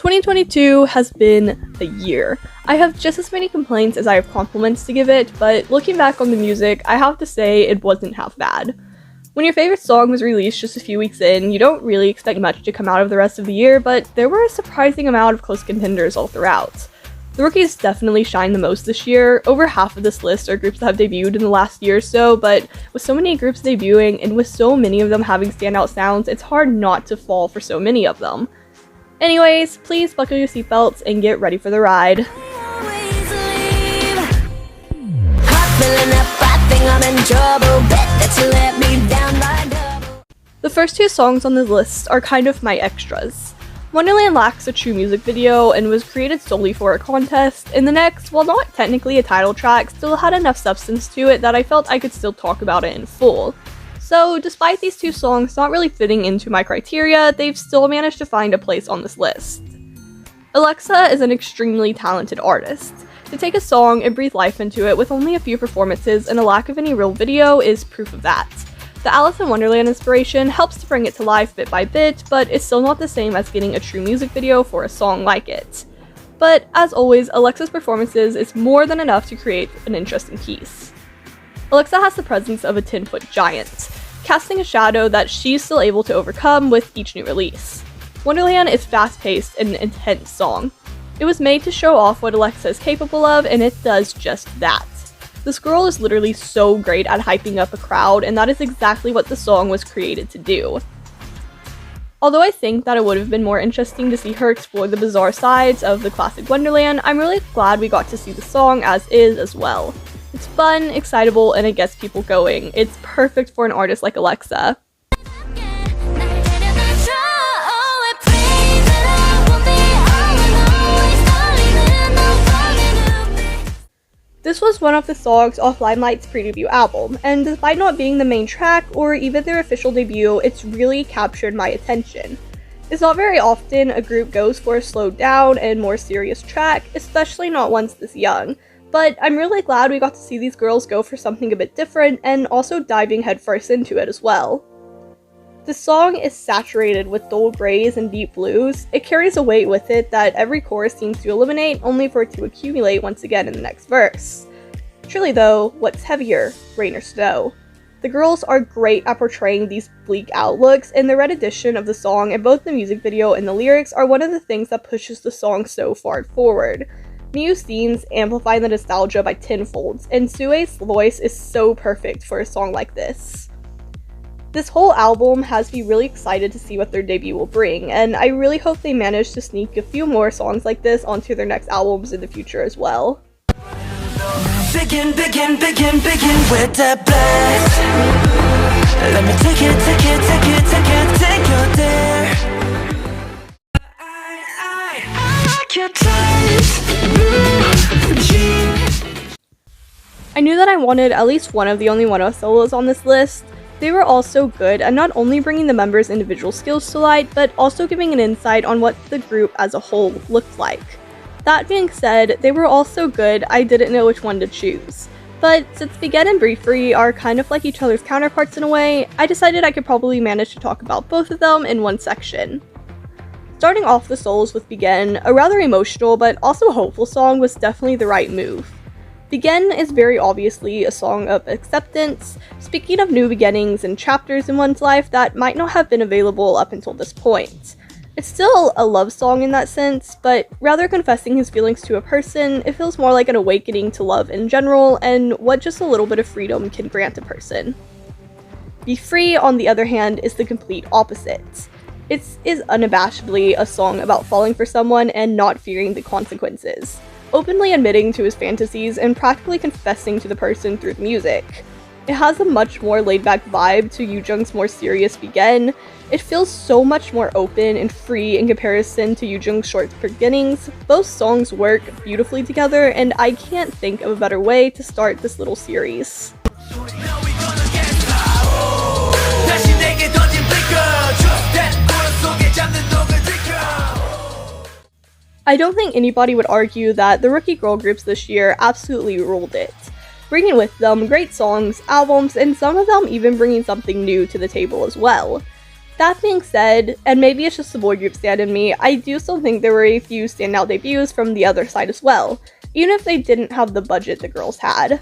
2022 has been a year. I have just as many complaints as I have compliments to give it, but looking back on the music, I have to say it wasn't half bad. When your favorite song was released just a few weeks in, you don't really expect much to come out of the rest of the year, but there were a surprising amount of close contenders all throughout. The rookies definitely shined the most this year. Over half of this list are groups that have debuted in the last year or so, but with so many groups debuting and with so many of them having standout sounds, it's hard not to fall for so many of them. Anyways, please buckle your seatbelts and get ready for the ride. The first two songs on this list are kind of my extras. Wonderland lacks a true music video and was created solely for a contest, and the next, while not technically a title track, still had enough substance to it that I felt I could still talk about it in full. So, despite these two songs not really fitting into my criteria, they've still managed to find a place on this list. Alexa is an extremely talented artist. To take a song and breathe life into it with only a few performances and a lack of any real video is proof of that. The Alice in Wonderland inspiration helps to bring it to life bit by bit, but it's still not the same as getting a true music video for a song like it. But, as always, Alexa's performances is more than enough to create an interesting piece. Alexa has the presence of a 10-foot giant, casting a shadow that she's still able to overcome with each new release. Wonderland is fast-paced and an intense song. It was made to show off what Alexa is capable of, and it does just that. This girl is literally so great at hyping up a crowd, and that is exactly what the song was created to do. Although I think that it would have been more interesting to see her explore the bizarre sides of the classic Wonderland, I'm really glad we got to see the song as is as well. It's fun, excitable, and it gets people going. It's perfect for an artist like Alexa. This was one of the songs off Limelight's pre-debut album, and despite not being the main track or even their official debut, it's really captured my attention. It's not very often a group goes for a slowed down and more serious track, especially not ones this young. But I'm really glad we got to see these girls go for something a bit different and also diving headfirst into it as well. The song is saturated with dull grays and deep blues. It carries a weight with it that every chorus seems to eliminate, only for it to accumulate once again in the next verse. Truly though, what's heavier, rain or snow? The girls are great at portraying these bleak outlooks, and the red edition of the song and both the music video and the lyrics are one of the things that pushes the song so far forward. Miu's scenes amplify the nostalgia by tenfolds, and Sue's voice is so perfect for a song like this. This whole album has me really excited to see what their debut will bring, and I really hope they manage to sneak a few more songs like this onto their next albums in the future as well. Begin with the blast. Let me take you there. I knew that I wanted at least one of the onlyoneof solos on this list. They were all so good at not only bringing the members' individual skills to light, but also giving an insight on what the group as a whole looked like. That being said, they were all so good I didn't know which one to choose. But since Begin and Breathe Free are kind of like each other's counterparts in a way, I decided I could probably manage to talk about both of them in one section. Starting off the solos with Begin, a rather emotional but also hopeful song was definitely the right move. Begin is very obviously a song of acceptance, speaking of new beginnings and chapters in one's life that might not have been available up until this point. It's still a love song in that sense, but rather confessing his feelings to a person, it feels more like an awakening to love in general and what just a little bit of freedom can grant a person. Be Free, on the other hand, is the complete opposite. It is unabashedly a song about falling for someone and not fearing the consequences, openly admitting to his fantasies and practically confessing to the person through the music. It has a much more laid-back vibe to yoojung's more serious Begin. It feels so much more open and free in comparison to yoojung's short beginnings. Both songs work beautifully together, and I can't think of a better way to start this little series. I don't think anybody would argue that the rookie girl groups this year absolutely ruled it, bringing with them great songs, albums, and some of them even bringing something new to the table as well. That being said, and maybe it's just the boy group stand in me, I do still think there were a few standout debuts from the other side as well, even if they didn't have the budget the girls had.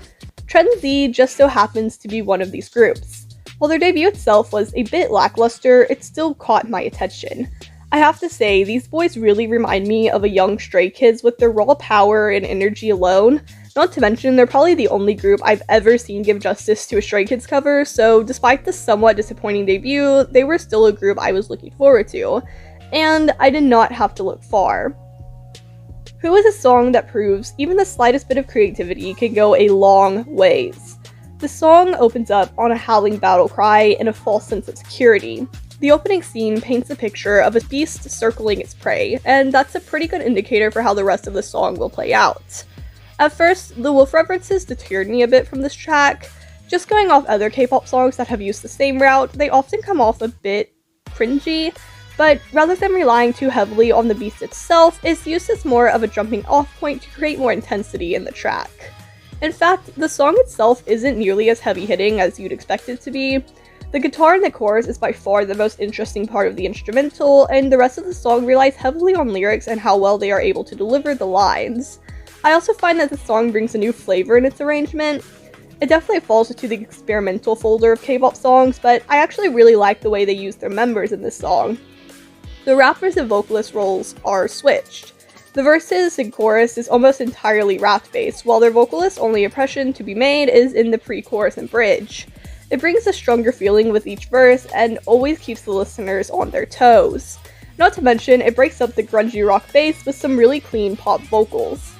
Trendz just so happens to be one of these groups. While their debut itself was a bit lackluster, it still caught my attention. I have to say, these boys really remind me of a young Stray Kids with their raw power and energy alone. Not to mention, they're probably the only group I've ever seen give justice to a Stray Kids cover, so despite the somewhat disappointing debut, they were still a group I was looking forward to. And I did not have to look far. Who is a song that proves even the slightest bit of creativity can go a long ways. The song opens up on a howling battle cry and a false sense of security. The opening scene paints a picture of a beast circling its prey, and that's a pretty good indicator for how the rest of the song will play out. At first, the wolf references deterred me a bit from this track. Just going off other K-pop songs that have used the same route, they often come off a bit cringy, but rather than relying too heavily on the beast itself, it's used as more of a jumping off point to create more intensity in the track. In fact, the song itself isn't nearly as heavy-hitting as you'd expect it to be. The guitar in the chorus is by far the most interesting part of the instrumental, and the rest of the song relies heavily on lyrics and how well they are able to deliver the lines. I also find that the song brings a new flavor in its arrangement. It definitely falls into the experimental folder of K-pop songs, but I actually really like the way they use their members in this song. The rappers and vocalist roles are switched. The verses and chorus is almost entirely rap-based, while their vocalist's only impression to be made is in the pre-chorus and bridge. It brings a stronger feeling with each verse and always keeps the listeners on their toes. Not to mention, it breaks up the grungy rock bass with some really clean pop vocals.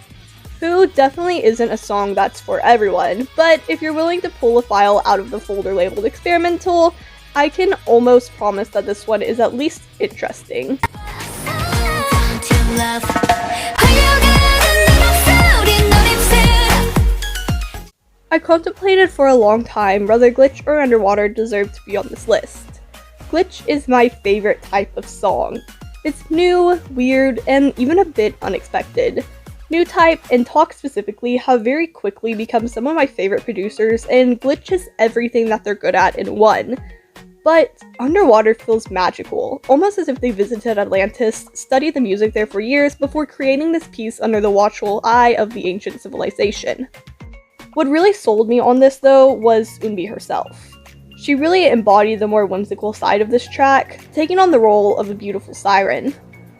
Who definitely isn't a song that's for everyone, but if you're willing to pull a file out of the folder labeled experimental, I can almost promise that this one is at least interesting. I contemplated for a long time whether Glitch or Underwater deserved to be on this list. Glitch is my favorite type of song. It's new, weird, and even a bit unexpected. New Type and Talk specifically have very quickly become some of my favorite producers, and Glitch is everything that they're good at in one. But Underwater feels magical, almost as if they visited Atlantis, studied the music there for years before creating this piece under the watchful eye of the ancient civilization. What really sold me on this, though, was eunbi herself. She really embodied the more whimsical side of this track, taking on the role of a beautiful siren.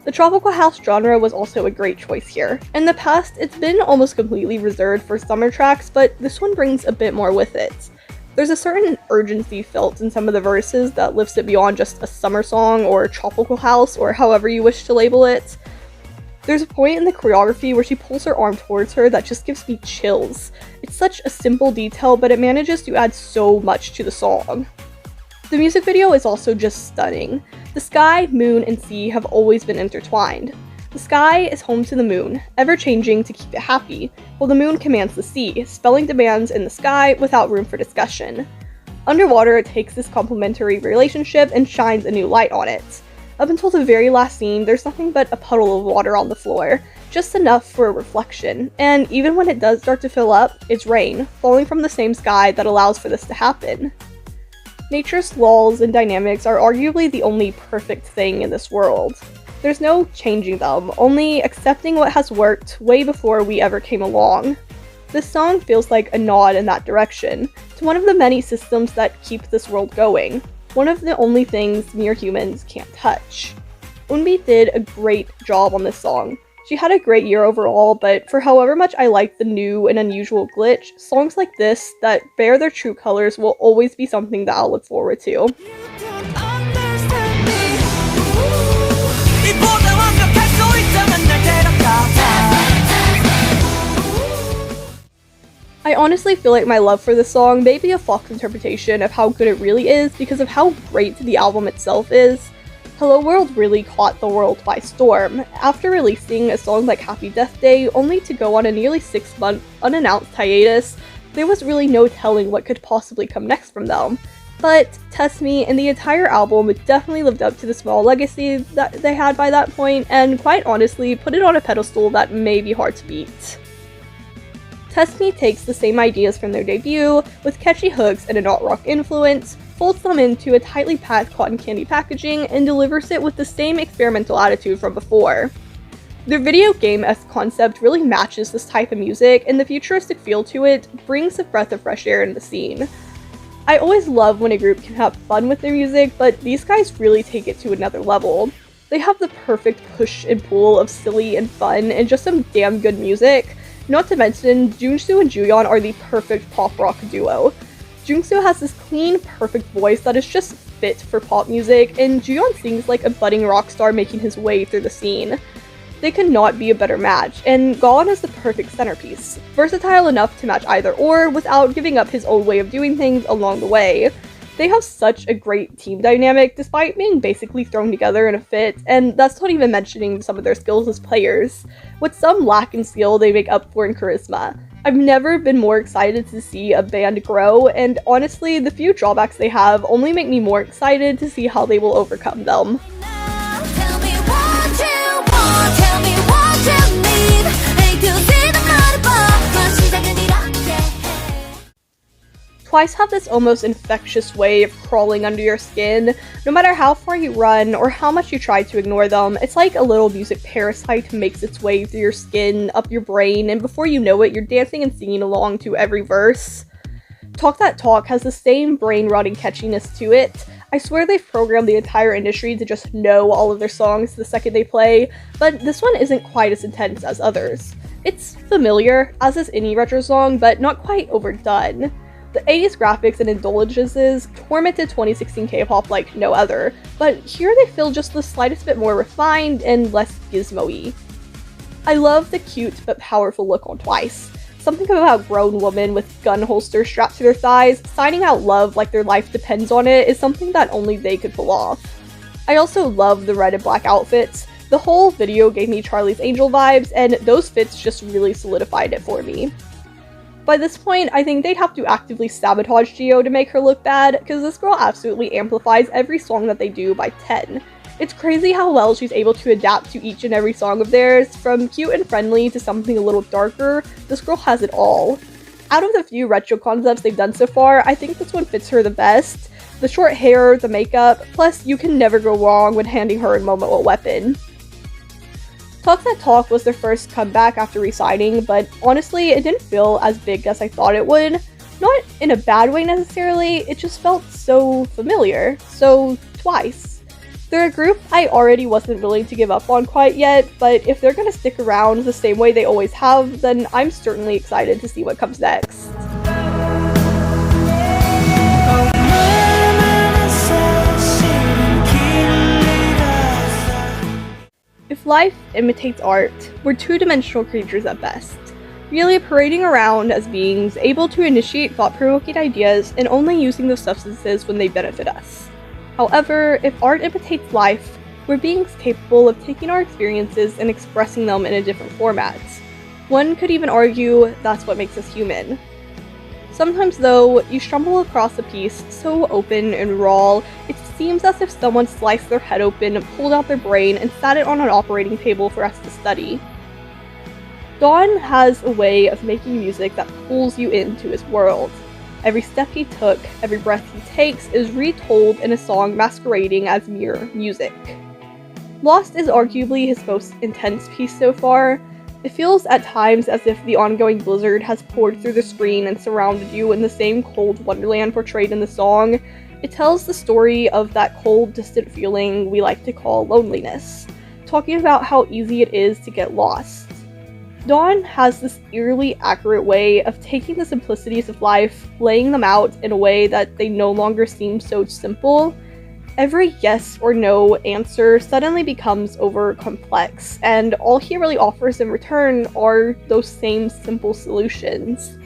The tropical house genre was also a great choice here. In the past, it's been almost completely reserved for summer tracks, but this one brings a bit more with it. There's a certain urgency felt in some of the verses that lifts it beyond just a summer song or a tropical house or however you wish to label it. There's a point in the choreography where she pulls her arm towards her that just gives me chills. It's such a simple detail, but it manages to add so much to the song. The music video is also just stunning. The sky, moon, and sea have always been intertwined. The sky is home to the moon, ever-changing to keep it happy, while the moon commands the sea, spelling demands in the sky without room for discussion. Underwater takes this complementary relationship and shines a new light on it. Up until the very last scene, there's nothing but a puddle of water on the floor, just enough for a reflection, and even when it does start to fill up, it's rain, falling from the same sky that allows for this to happen. Nature's laws and dynamics are arguably the only perfect thing in this world. There's no changing them, only accepting what has worked way before we ever came along. This song feels like a nod in that direction, to one of the many systems that keep this world going. One of the only things mere humans can't touch. Eunbi did a great job on this song. She had a great year overall, but for however much I like the new and unusual Glitch, songs like this that bear their true colors will always be something that I'll look forward to. I honestly feel like my love for this song may be a false interpretation of how good it really is because of how great the album itself is. Hello World really caught the world by storm, after releasing a song like Happy Death Day only to go on a nearly 6-month unannounced hiatus. There was really no telling what could possibly come next from them. But Test Me and the entire album definitely lived up to the small legacy that they had by that point, and quite honestly put it on a pedestal that may be hard to beat. Test Me takes the same ideas from their debut, with catchy hooks and an alt rock influence, folds them into a tightly packed cotton candy packaging and delivers it with the same experimental attitude from before. Their video game-esque concept really matches this type of music, and the futuristic feel to it brings a breath of fresh air in the scene. I always love when a group can have fun with their music, but these guys really take it to another level. They have the perfect push and pull of silly and fun and just some damn good music. Not to mention, Jungsu and Juyeon are the perfect pop rock duo. Jungsu has this clean, perfect voice that is just fit for pop music, and Juyeon sings like a budding rock star making his way through the scene. They could not be a better match, and Gaon is the perfect centerpiece, versatile enough to match either or without giving up his own way of doing things along the way. They have such a great team dynamic despite being basically thrown together in a fit, and that's not even mentioning some of their skills as players. With some lack in skill, they make up for in charisma. I've never been more excited to see a band grow, and honestly, the few drawbacks they have only make me more excited to see how they will overcome them. Twice have this almost infectious way of crawling under your skin. No matter how far you run or how much you try to ignore them, it's like a little music parasite makes its way through your skin, up your brain, and before you know it, you're dancing and singing along to every verse. Talk That Talk has the same brain-rotting catchiness to it. I swear they've programmed the entire industry to just know all of their songs the second they play, but this one isn't quite as intense as others. It's familiar, as is any retro song, but not quite overdone. The 80s graphics and indulgences tormented 2016 K-pop like no other, but here they feel just the slightest bit more refined and less gizmo-y. I love the cute but powerful look on Twice. Something about grown women with gun holsters strapped to their thighs, signing out love like their life depends on it is something that only they could pull off. I also love the red and black outfits. The whole video gave me Charlie's Angel vibes, and those fits just really solidified it for me. By this point, I think they'd have to actively sabotage Jio to make her look bad, because this girl absolutely amplifies every song that they do by 10. It's crazy how well she's able to adapt to each and every song of theirs, from cute and friendly to something a little darker. This girl has it all. Out of the few retro concepts they've done so far, I think this one fits her the best. The short hair, the makeup, plus you can never go wrong when handing her a Momo a weapon. Talk That Talk was their first comeback after re-signing, but honestly, it didn't feel as big as I thought it would. Not in a bad way necessarily, it just felt so familiar. So, Twice. They're a group I already wasn't willing to give up on quite yet, but if they're gonna stick around the same way they always have, then I'm certainly excited to see what comes next. If life imitates art, we're two-dimensional creatures at best, really parading around as beings able to initiate thought-provoking ideas and only using those substances when they benefit us. However, if art imitates life, we're beings capable of taking our experiences and expressing them in a different format. One could even argue that's what makes us human. Sometimes though, you stumble across a piece so open and raw, it seems as if someone sliced their head open, pulled out their brain, and sat it on an operating table for us to study. Dvwn has a way of making music that pulls you into his world. Every step he took, every breath he takes is retold in a song masquerading as mere music. Lost is arguably his most intense piece so far. It feels at times as if the ongoing blizzard has poured through the screen and surrounded you in the same cold wonderland portrayed in the song. It tells the story of that cold, distant feeling we like to call loneliness, talking about how easy it is to get lost. Dvwn has this eerily accurate way of taking the simplicities of life, laying them out in a way that they no longer seem so simple. Every yes or no answer suddenly becomes over complex, and all he really offers in return are those same simple solutions.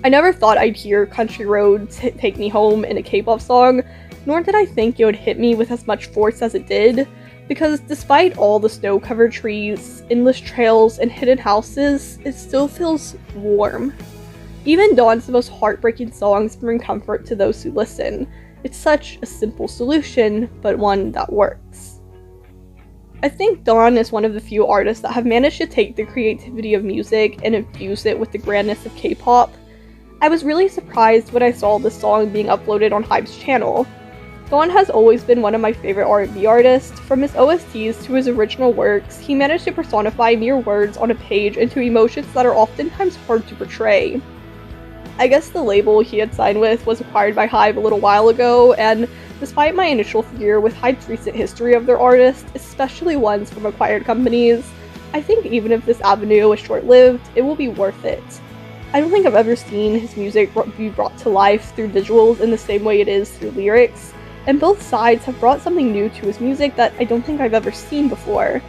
I never thought I'd hear Country Roads Take Me Home in a K-pop song, nor did I think it would hit me with as much force as it did, because despite all the snow-covered trees, endless trails, and hidden houses, it still feels warm. Even Dvwn's most heartbreaking songs bring comfort to those who listen. It's such a simple solution, but one that works. I think Dvwn is one of the few artists that have managed to take the creativity of music and infuse it with the grandness of K-pop. I was really surprised when I saw this song being uploaded on Hybe's channel. Dvwn has always been one of my favorite R&B artists. From his OSTs to his original works, he managed to personify mere words on a page into emotions that are oftentimes hard to portray. I guess the label he had signed with was acquired by Hybe a little while ago, and despite my initial fear with Hybe's recent history of their artists, especially ones from acquired companies, I think even if this avenue is short-lived, it will be worth it. I don't think I've ever seen his music be brought to life through visuals in the same way it is through lyrics, and both sides have brought something new to his music that I don't think I've ever seen before.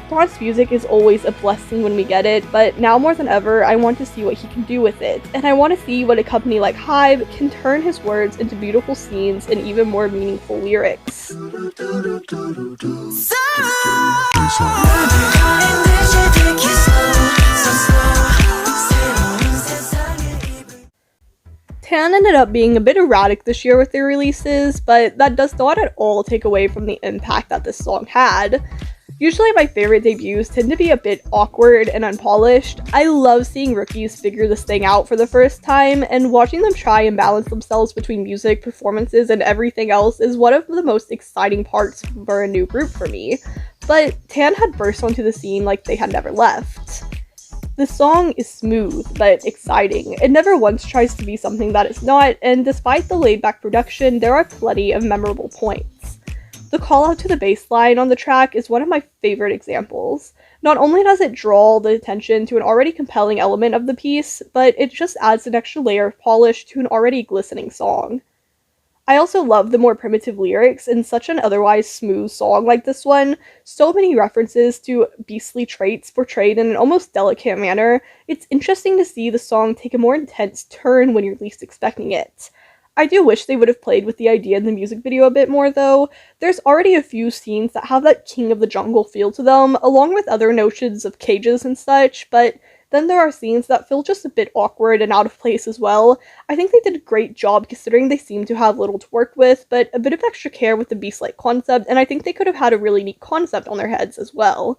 Dvwn's music is always a blessing when we get it, but now more than ever, I want to see what he can do with it, and I want to see what a company like Hybe can turn his words into beautiful scenes and even more meaningful lyrics. Tan ended up being a bit erratic this year with their releases, but that does not at all take away from the impact that this song had. Usually my favorite debuts tend to be a bit awkward and unpolished. I love seeing rookies figure this thing out for the first time, and watching them try and balance themselves between music, performances, and everything else is one of the most exciting parts for a new group for me. But Tan had burst onto the scene like they had never left. The song is smooth, but exciting. It never once tries to be something that it's not, and despite the laid-back production, there are plenty of memorable points. The call out to the bass line on the track is one of my favorite examples. Not only does it draw the attention to an already compelling element of the piece, but it just adds an extra layer of polish to an already glistening song. I also love the more primitive lyrics in such an otherwise smooth song like this one. So many references to beastly traits portrayed in an almost delicate manner. It's interesting to see the song take a more intense turn when you're least expecting it. I do wish they would have played with the idea in the music video a bit more though. There's already a few scenes that have that King of the Jungle feel to them, along with other notions of cages and such, but then there are scenes that feel just a bit awkward and out of place as well. I think they did a great job considering they seem to have little to work with, but a bit of extra care with the beast-like concept, and I think they could have had a really neat concept on their heads as well.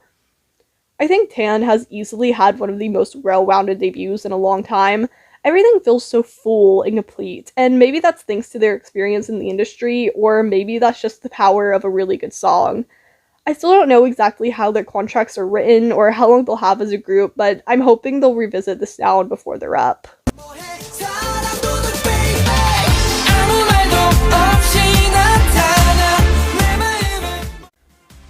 I think Tan has easily had one of the most well-rounded debuts in a long time. Everything feels so full and complete, and maybe that's thanks to their experience in the industry, or maybe that's just the power of a really good song. I still don't know exactly how their contracts are written or how long they'll have as a group, but I'm hoping they'll revisit the sound before they're up.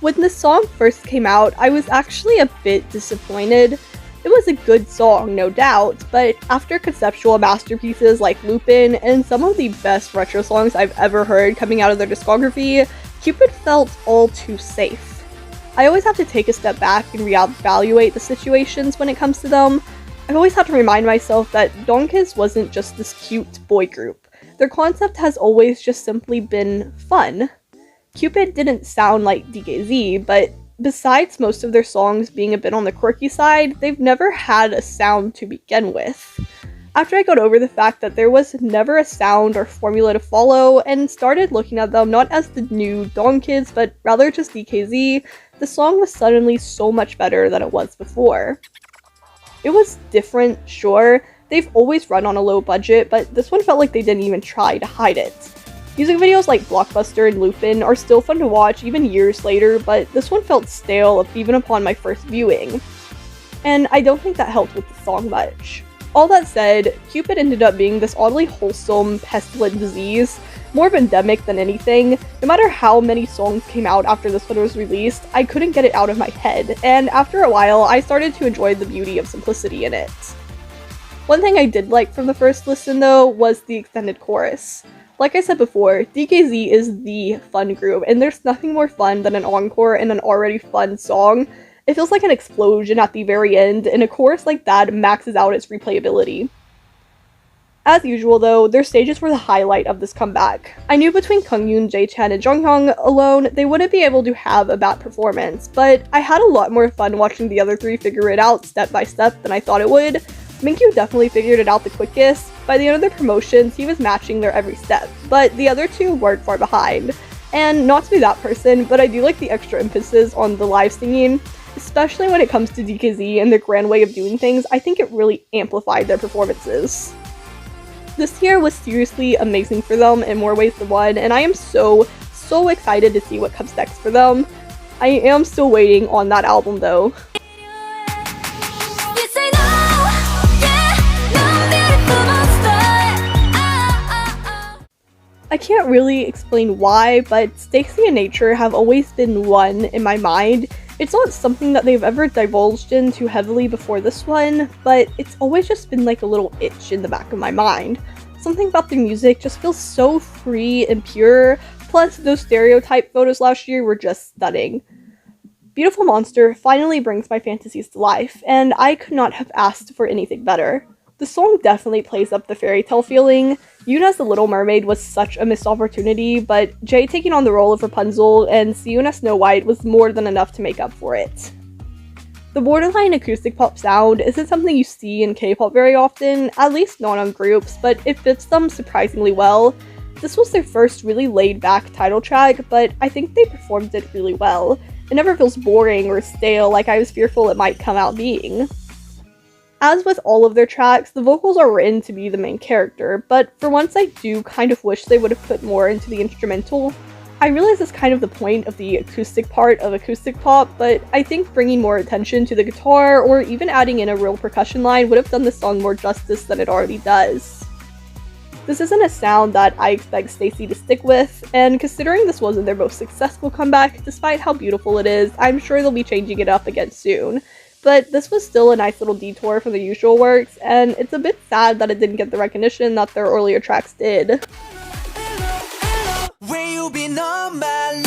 When this song first came out, I was actually a bit disappointed. It was a good song, no doubt, but after conceptual masterpieces like Lupin and some of the best retro songs I've ever heard coming out of their discography, Cupid felt all too safe. I always have to take a step back and reevaluate the situations when it comes to them. I've always had to remind myself that Dongkiz wasn't just this cute boy group. Their concept has always just simply been fun. Cupid didn't sound like Dongkiz, but besides most of their songs being a bit on the quirky side, they've never had a sound to begin with. After I got over the fact that there was never a sound or formula to follow, and started looking at them not as the new Dongkiz, but rather just Dongkiz, the song was suddenly so much better than it was before. It was different, sure. They've always run on a low budget, but this one felt like they didn't even try to hide it. Music videos like Blockbuster and Lupin are still fun to watch even years later, but this one felt stale even upon my first viewing. And I don't think that helped with the song much. All that said, Cupid ended up being this oddly wholesome, pestilent disease, more endemic than anything. No matter how many songs came out after this one was released, I couldn't get it out of my head, and after a while, I started to enjoy the beauty of simplicity in it. One thing I did like from the first listen though was the extended chorus. Like I said before, Dongkiz is the fun group, and there's nothing more fun than an encore in an already fun song. It feels like an explosion at the very end, and a chorus like that maxes out its replayability. As usual though, their stages were the highlight of this comeback. I knew between Seungyun, Jae-chan, and Jonghyun alone, they wouldn't be able to have a bad performance, but I had a lot more fun watching the other three figure it out step by step than I thought it would. Minkyu definitely figured it out the quickest. By the end of the promotions, he was matching their every step, but the other two weren't far behind. And not to be that person, but I do like the extra emphasis on the live singing, especially when it comes to Dongkiz and their grand way of doing things. I think it really amplified their performances. This year was seriously amazing for them in more ways than one, and I am so excited to see what comes next for them. I am still waiting on that album though. I can't really explain why, but Stayc and Nature have always been one in my mind. It's not something that they've ever divulged in too heavily before this one, but it's always just been like a little itch in the back of my mind. Something about their music just feels so free and pure, plus those stereotype photos last year were just stunning. Beautiful Monster finally brings my fantasies to life, and I could not have asked for anything better. The song definitely plays up the fairy tale feeling. Yoon as the Little Mermaid was such a missed opportunity, but Jae taking on the role of Rapunzel and Seungyun as Snow White was more than enough to make up for it. The borderline acoustic pop sound isn't something you see in K-pop very often, at least not on groups, but it fits them surprisingly well. This was their first really laid-back title track, but I think they performed it really well. It never feels boring or stale like I was fearful it might come out being. As with all of their tracks, the vocals are written to be the main character, but for once I do kind of wish they would have put more into the instrumental. I realize it's kind of the point of the acoustic part of acoustic pop, but I think bringing more attention to the guitar or even adding in a real percussion line would have done the song more justice than it already does. This isn't a sound that I expect Stacey to stick with, and considering this wasn't their most successful comeback, despite how beautiful it is, I'm sure they'll be changing it up again soon. But this was still a nice little detour from the usual works, and it's a bit sad that it didn't get the recognition that their earlier tracks did. Where you been all my life?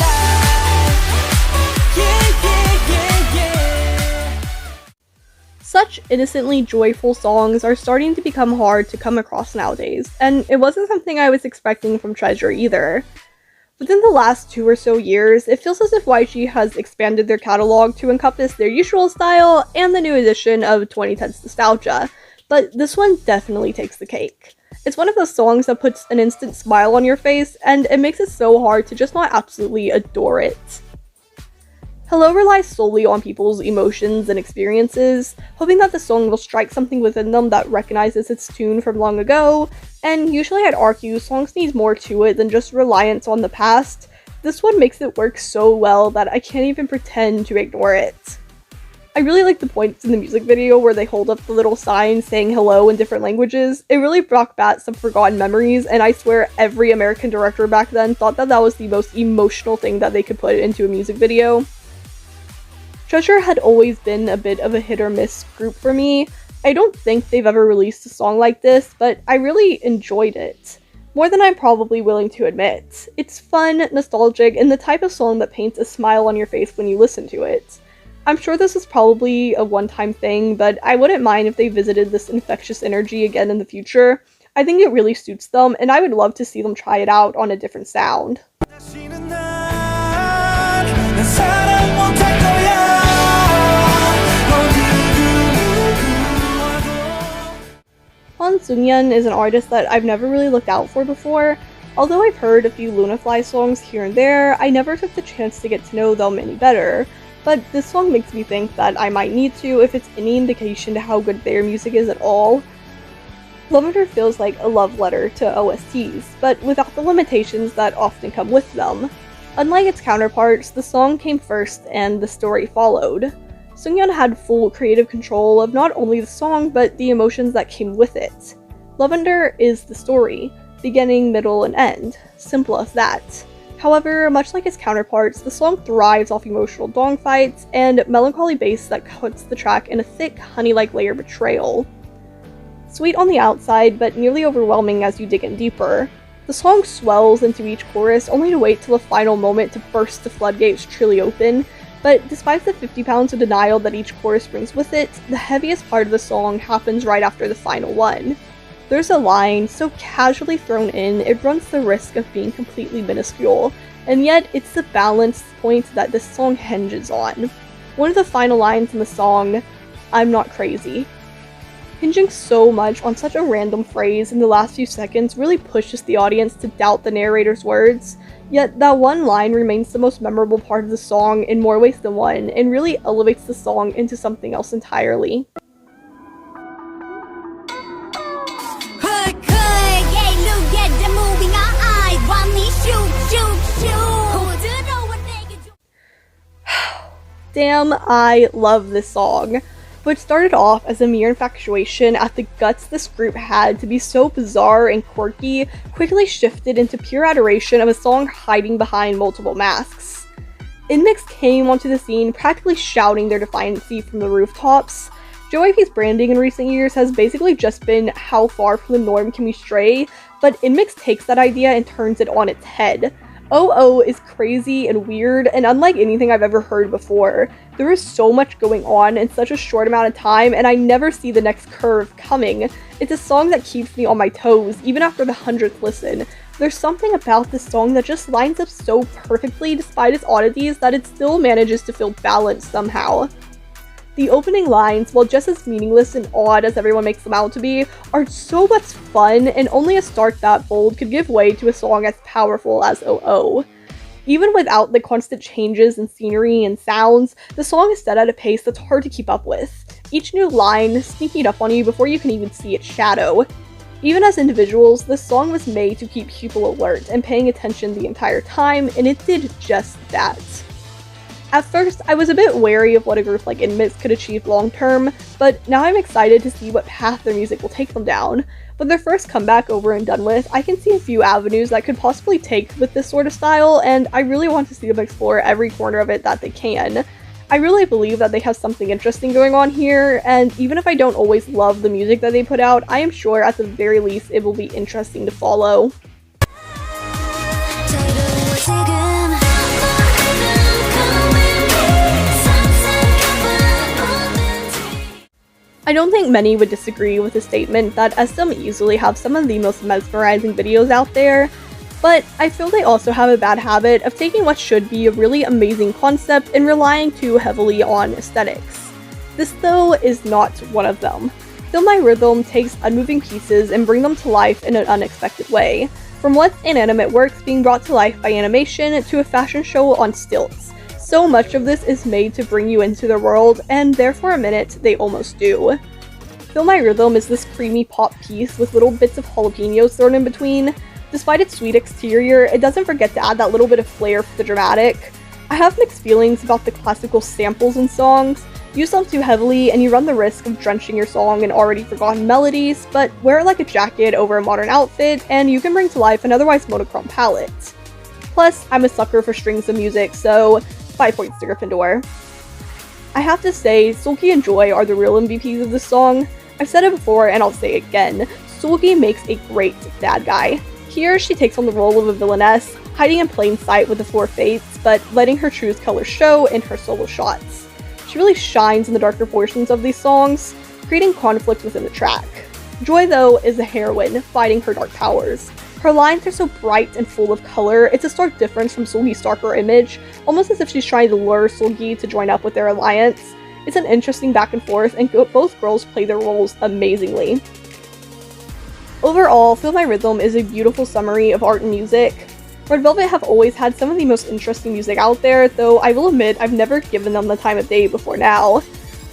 Yeah. Such innocently joyful songs are starting to become hard to come across nowadays, and it wasn't something I was expecting from Treasure either. Within the last 2 or so years, it feels as if YG has expanded their catalog to encompass their usual style and the new edition of 2010s nostalgia, but this one definitely takes the cake. It's one of those songs that puts an instant smile on your face, and it makes it so hard to just not absolutely adore it. Hello relies solely on people's emotions and experiences, hoping that the song will strike something within them that recognizes its tune from long ago, and usually I'd argue songs need more to it than just reliance on the past. This one makes it work so well that I can't even pretend to ignore it. I really like the points in the music video where they hold up the little sign saying hello in different languages. It really brought back some forgotten memories, and I swear every American director back then thought that that was the most emotional thing that they could put into a music video. Treasure had always been a bit of a hit or miss group for me. I don't think they've ever released a song like this, but I really enjoyed it. More than I'm probably willing to admit. It's fun, nostalgic, and the type of song that paints a smile on your face when you listen to it. I'm sure this is probably a one-time thing, but I wouldn't mind if they visited this infectious energy again in the future. I think it really suits them, and I would love to see them try it out on a different sound. Seungyun is an artist that I've never really looked out for before. Although I've heard a few Lunafly songs here and there, I never took the chance to get to know them any better. But this song makes me think that I might need to if it's any indication to how good their music is at all. Lovender feels like a love letter to OSTs, but without the limitations that often come with them. Unlike its counterparts, the song came first and the story followed. Seungyun had full creative control of not only the song, but the emotions that came with it. Lovender is the story, beginning, middle, and end. Simple as that. However, much like its counterparts, the song thrives off emotional dongfights and melancholy bass that coats the track in a thick, honey-like layer of betrayal. Sweet on the outside, but nearly overwhelming as you dig in deeper. The song swells into each chorus, only to wait till the final moment to burst the floodgates truly open. But despite the 50 pounds of denial that each chorus brings with it, the heaviest part of the song happens right after the final one. There's a line so casually thrown in, it runs the risk of being completely minuscule, and yet it's the balance point that this song hinges on. One of the final lines in the song, "I'm not crazy." Hinging so much on such a random phrase in the last few seconds really pushes the audience to doubt the narrator's words, yet that one line remains the most memorable part of the song in more ways than one, and really elevates the song into something else entirely. Damn, I love this song. What started off as a mere infatuation at the guts this group had to be so bizarre and quirky quickly shifted into pure adoration of a song hiding behind multiple masks. Nmixx came onto the scene practically shouting their defiancy from the rooftops. JYP's branding in recent years has basically just been how far from the norm can we stray, but Nmixx takes that idea and turns it on its head. OO is crazy and weird and unlike anything I've ever heard before. There is so much going on in such a short amount of time and I never see the next curve coming. It's a song that keeps me on my toes even after the 100th listen. There's something about this song that just lines up so perfectly despite its oddities that it still manages to feel balanced somehow. The opening lines, while just as meaningless and odd as everyone makes them out to be, are so much fun, and only a start that bold could give way to a song as powerful as OO. Even without the constant changes in scenery and sounds, the song is set at a pace that's hard to keep up with. Each new line sneaking up on you before you can even see its shadow. Even as individuals, this song was made to keep people alert and paying attention the entire time, and it did just that. At first, I was a bit wary of what a group like Nmixx could achieve long term, but now I'm excited to see what path their music will take them down. With their first comeback over and done with, I can see a few avenues that could possibly take with this sort of style, and I really want to see them explore every corner of it that they can. I really believe that they have something interesting going on here, and even if I don't always love the music that they put out, I am sure at the very least it will be interesting to follow. I don't think many would disagree with the statement that SM easily have some of the most mesmerizing videos out there, but I feel they also have a bad habit of taking what should be a really amazing concept and relying too heavily on aesthetics. This though is not one of them. Feel My Rhythm takes unmoving pieces and bring them to life in an unexpected way, from what's inanimate works being brought to life by animation to a fashion show on stilts. So much of this is made to bring you into their world, and there for a minute, they almost do. Feel My Rhythm is this creamy pop piece with little bits of jalapenos thrown in between. Despite its sweet exterior, it doesn't forget to add that little bit of flair for the dramatic. I have mixed feelings about the classical samples in songs. Use them too heavily, and you run the risk of drenching your song in already forgotten melodies, but wear it like a jacket over a modern outfit, and you can bring to life an otherwise monochrome palette. Plus, I'm a sucker for strings of music, so 5 points to Gryffindor. I have to say, Seulgi and Joy are the real MVPs of this song. I've said it before and I'll say it again, Seulgi makes a great bad guy. Here, she takes on the role of a villainess, hiding in plain sight with the 4 fates, but letting her true colors show in her solo shots. She really shines in the darker portions of these songs, creating conflict within the track. Joy, though, is a heroine, fighting her dark powers. Her lines are so bright and full of color, it's a stark difference from Seulgi's darker image, almost as if she's trying to lure Seulgi to join up with their alliance. It's an interesting back and forth, and both girls play their roles amazingly. Overall, Feel My Rhythm is a beautiful summary of art and music. Red Velvet have always had some of the most interesting music out there, though I will admit I've never given them the time of day before now.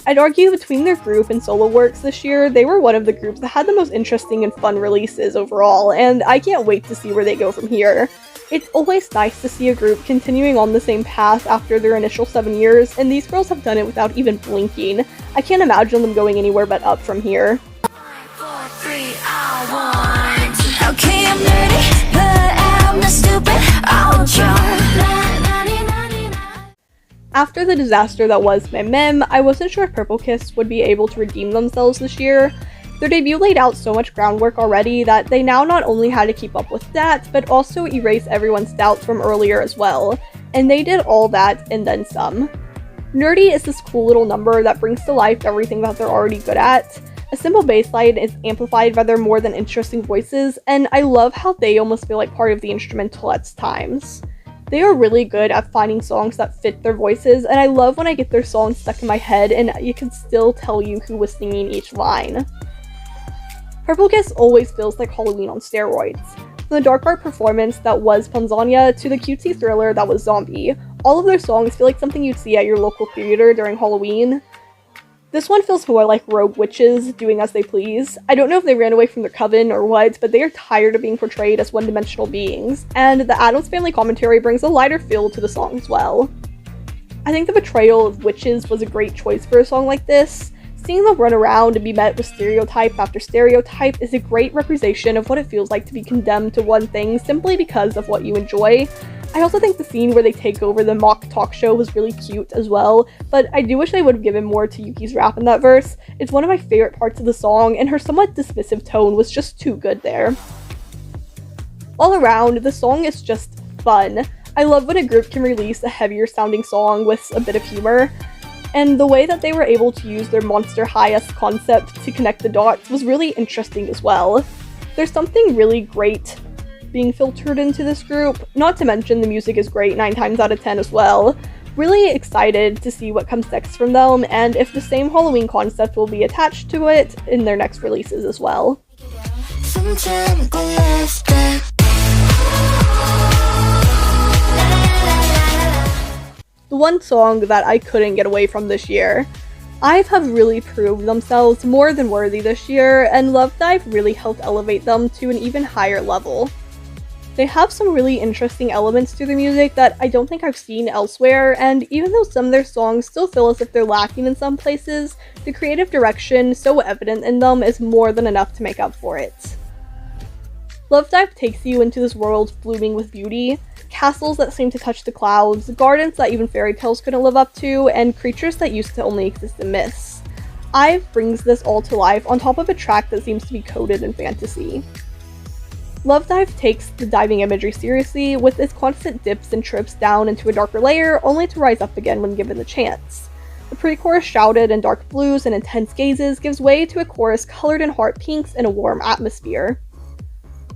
I'd argue between their group and solo works this year, they were one of the groups that had the most interesting and fun releases overall, and I can't wait to see where they go from here. It's always nice to see a group continuing on the same path after their initial 7 years, and these girls have done it without even blinking. I can't imagine them going anywhere but up from here. 5, 4, 3, I want. Okay, I'm nerdy, but I'm not stupid. I'll try. After the disaster that was Mem, I wasn't sure if Purple Kiss would be able to redeem themselves this year. Their debut laid out so much groundwork already that they now not only had to keep up with that, but also erase everyone's doubts from earlier as well. And they did all that and then some. Nerdy is this cool little number that brings to life everything that they're already good at. A simple bass line is amplified by their more than interesting voices, and I love how they almost feel like part of the instrumental at times. They are really good at finding songs that fit their voices, and I love when I get their songs stuck in my head and you can still tell you who was singing each line. Purple Kiss always feels like Halloween on steroids. From the dark art performance that was Panzania to the cutesy thriller that was Zombie, all of their songs feel like something you'd see at your local theater during Halloween. This one feels more like rogue witches doing as they please. I don't know if they ran away from their coven or what, but they are tired of being portrayed as one-dimensional beings, and the Addams Family commentary brings a lighter feel to the song as well. I think the betrayal of witches was a great choice for a song like this. Seeing them run around and be met with stereotype after stereotype is a great representation of what it feels like to be condemned to one thing simply because of what you enjoy. I also think the scene where they take over the mock talk show was really cute as well, but I do wish they would have given more to Yuki's rap in that verse. It's one of my favorite parts of the song, and her somewhat dismissive tone was just too good there. All around, the song is just fun. I love when a group can release a heavier sounding song with a bit of humor, and the way that they were able to use their Monster High-esque concept to connect the dots was really interesting as well. There's something really great being filtered into this group, not to mention the music is great 9 times out of 10 as well. Really excited to see what comes next from them, and if the same Halloween concept will be attached to it in their next releases as well. The one song that I couldn't get away from this year. IVE have really proved themselves more than worthy this year, and LovDive really helped elevate them to an even higher level. They have some really interesting elements to their music that I don't think I've seen elsewhere, and even though some of their songs still feel as if they're lacking in some places, the creative direction so evident in them is more than enough to make up for it. LovDive takes you into this world blooming with beauty, castles that seem to touch the clouds, gardens that even fairy tales couldn't live up to, and creatures that used to only exist in myths. IVE brings this all to life on top of a track that seems to be coded in fantasy. LovDive takes the diving imagery seriously, with its constant dips and trips down into a darker layer, only to rise up again when given the chance. The pre-chorus shouted in dark blues and intense gazes gives way to a chorus colored in heart pinks and a warm atmosphere.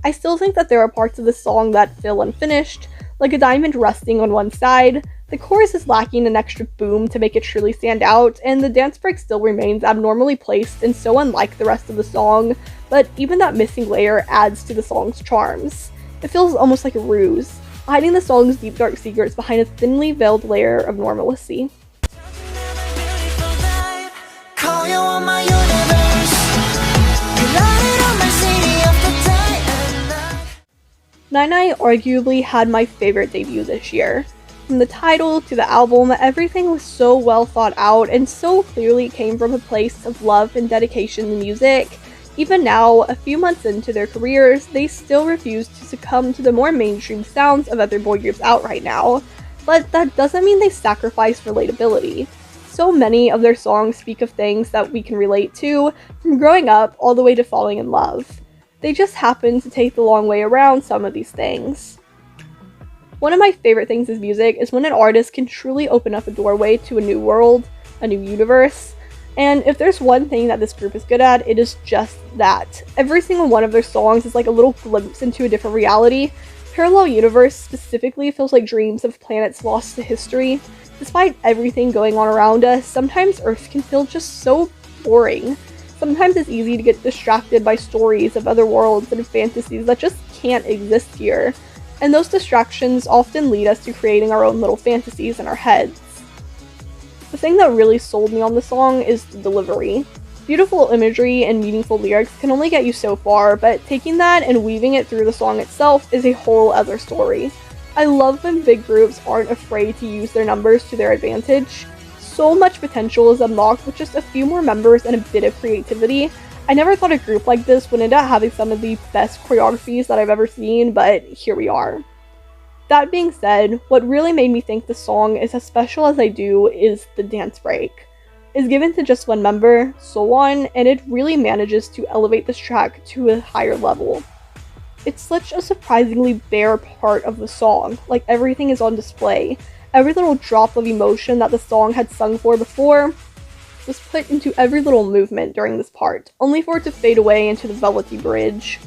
I still think that there are parts of the song that feel unfinished, like a diamond resting on one side. The chorus is lacking an extra boom to make it truly stand out, and the dance break still remains abnormally placed and so unlike the rest of the song, but even that missing layer adds to the song's charms. It feels almost like a ruse, hiding the song's deep dark secrets behind a thinly veiled layer of normalcy. Nine.i arguably had my favorite debut this year. From the title to the album, everything was so well thought out and so clearly came from a place of love and dedication to music. Even now, a few months into their careers, they still refuse to succumb to the more mainstream sounds of other boy groups out right now. But that doesn't mean they sacrifice relatability. So many of their songs speak of things that we can relate to, from growing up all the way to falling in love. They just happen to take the long way around some of these things. One of my favorite things in music is when an artist can truly open up a doorway to a new world, a new universe, and if there's one thing that this group is good at, it is just that. Every single one of their songs is like a little glimpse into a different reality. Parallel Universe specifically feels like dreams of planets lost to history. Despite everything going on around us, sometimes Earth can feel just so boring. Sometimes it's easy to get distracted by stories of other worlds and fantasies that just can't exist here, and those distractions often lead us to creating our own little fantasies in our heads. The thing that really sold me on the song is the delivery. Beautiful imagery and meaningful lyrics can only get you so far, but taking that and weaving it through the song itself is a whole other story. I love when big groups aren't afraid to use their numbers to their advantage. So much potential is unlocked with just a few more members and a bit of creativity. I never thought a group like this would end up having some of the best choreographies that I've ever seen, but here we are. That being said, what really made me think the song is as special as I do is the dance break. It's given to just one member, Seulgyun, and it really manages to elevate this track to a higher level. It's such a surprisingly bare part of the song, like everything is on display. Every little drop of emotion that the song had sung for before was put into every little movement during this part, only for it to fade away into the velvety bridge.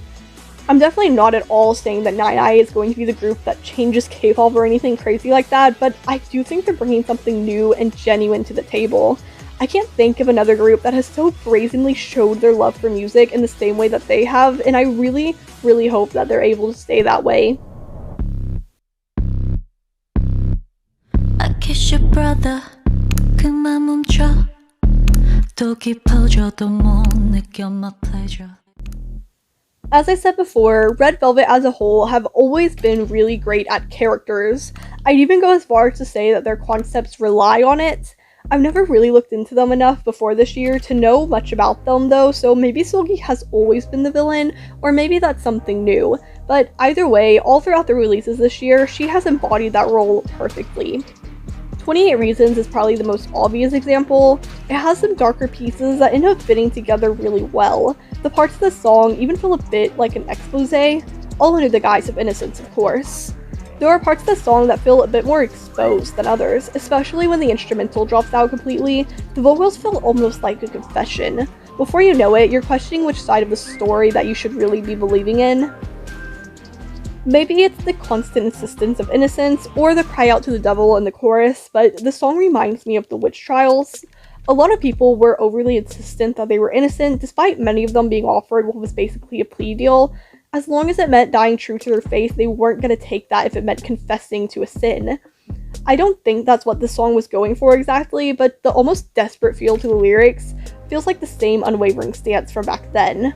I'm definitely not at all saying that Nine.i is going to be the group that changes K-pop or anything crazy like that, but I do think they're bringing something new and genuine to the table. I can't think of another group that has so brazenly showed their love for music in the same way that they have, and I really, really hope that they're able to stay that way. I kiss your brother, 그만 멈춰. 또 깊어져도 못 느껴 my pleasure. As I said before, Red Velvet as a whole have always been really great at characters. I'd even go as far as to say that their concepts rely on it. I've never really looked into them enough before this year to know much about them though, so maybe Seulgi has always been the villain, or maybe that's something new. But either way, all throughout the releases this year, she has embodied that role perfectly. 28 Reasons is probably the most obvious example. It has some darker pieces that end up fitting together really well. The parts of the song even feel a bit like an expose, all under the guise of innocence, of course. There are parts of the song that feel a bit more exposed than others, especially when the instrumental drops out completely. The vocals feel almost like a confession. Before you know it, you're questioning which side of the story that you should really be believing in. Maybe it's the constant insistence of innocence, or the cry out to the devil in the chorus, but the song reminds me of the witch trials. A lot of people were overly insistent that they were innocent, despite many of them being offered what was basically a plea deal. As long as it meant dying true to their faith, they weren't going to take that if it meant confessing to a sin. I don't think that's what this song was going for exactly, but the almost desperate feel to the lyrics feels like the same unwavering stance from back then.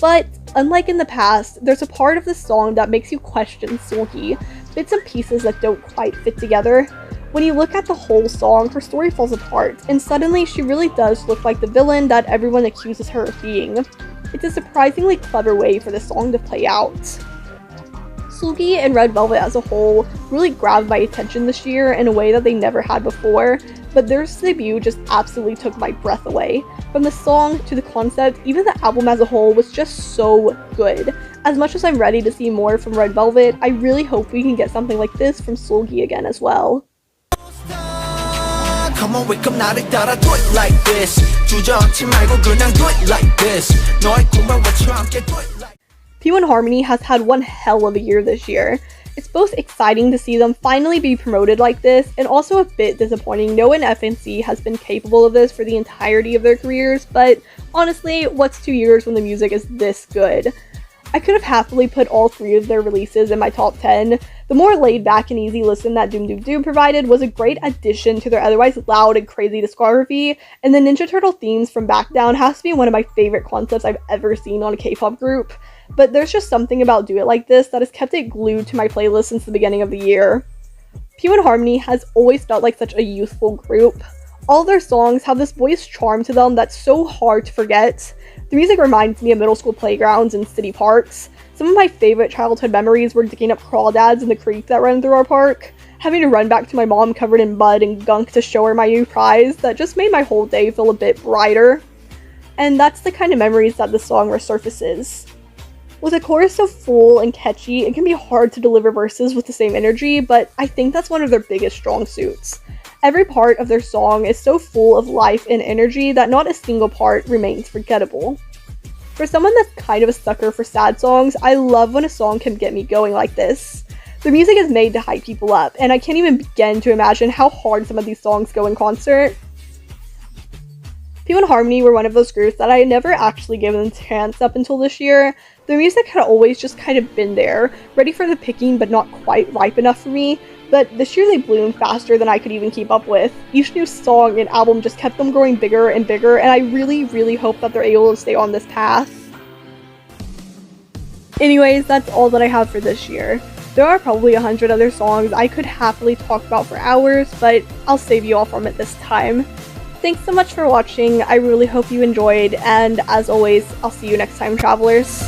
But, unlike in the past, there's a part of the song that makes you question Seulgi, bits and pieces that don't quite fit together. When you look at the whole song, her story falls apart, and suddenly she really does look like the villain that everyone accuses her of being. It's a surprisingly clever way for the song to play out. Seulgi and Red Velvet as a whole really grabbed my attention this year in a way that they never had before, but their debut just absolutely took my breath away. From the song to the concept, even the album as a whole was just so good. As much as I'm ready to see more from Red Velvet, I really hope we can get something like this from Seulgi again as well. Come on, wake up, 나를 따라 do it like this. 주저앉지 말고 그냥 do it like this. 너의 꿈을 외쳐 함께 do it like. P1harmony has had one hell of a year this year. It's both exciting to see them finally be promoted like this, and also a bit disappointing knowing FNC has been capable of this for the entirety of their careers, but honestly, what's 2 years when the music is this good? I could have happily put all 3 of their releases in my top 10. The more laid back and easy listen that Dvwn provided was a great addition to their otherwise loud and crazy discography, and the Ninja Turtle themes from Back Down has to be one of my favorite concepts I've ever seen on a K-pop group. But there's just something about Do It Like This that has kept it glued to my playlist since the beginning of the year. P1harmony has always felt like such a youthful group. All their songs have this boyish charm to them that's so hard to forget. The music reminds me of middle school playgrounds and city parks. Some of my favorite childhood memories were digging up crawdads in the creek that ran through our park, having to run back to my mom covered in mud and gunk to show her my new prize that just made my whole day feel a bit brighter. And that's the kind of memories that this song resurfaces. With a chorus so full and catchy, it can be hard to deliver verses with the same energy, but I think that's one of their biggest strong suits. Every part of their song is so full of life and energy that not a single part remains forgettable. For someone that's kind of a sucker for sad songs, I love when a song can get me going like this. The music is made to hype people up, and I can't even begin to imagine how hard some of these songs go in concert. P1harmony were one of those groups that I had never actually given a chance up until this year. Their music had always just kind of been there, ready for the picking but not quite ripe enough for me, but this year they bloomed faster than I could even keep up with. Each new song and album just kept them growing bigger and bigger, and I really hope that they're able to stay on this path. Anyways, that's all that I have for this year. There are probably 100 other songs I could happily talk about for hours, but I'll save you all from it this time. Thanks so much for watching, I really hope you enjoyed, and as always, I'll see you next time, travelers.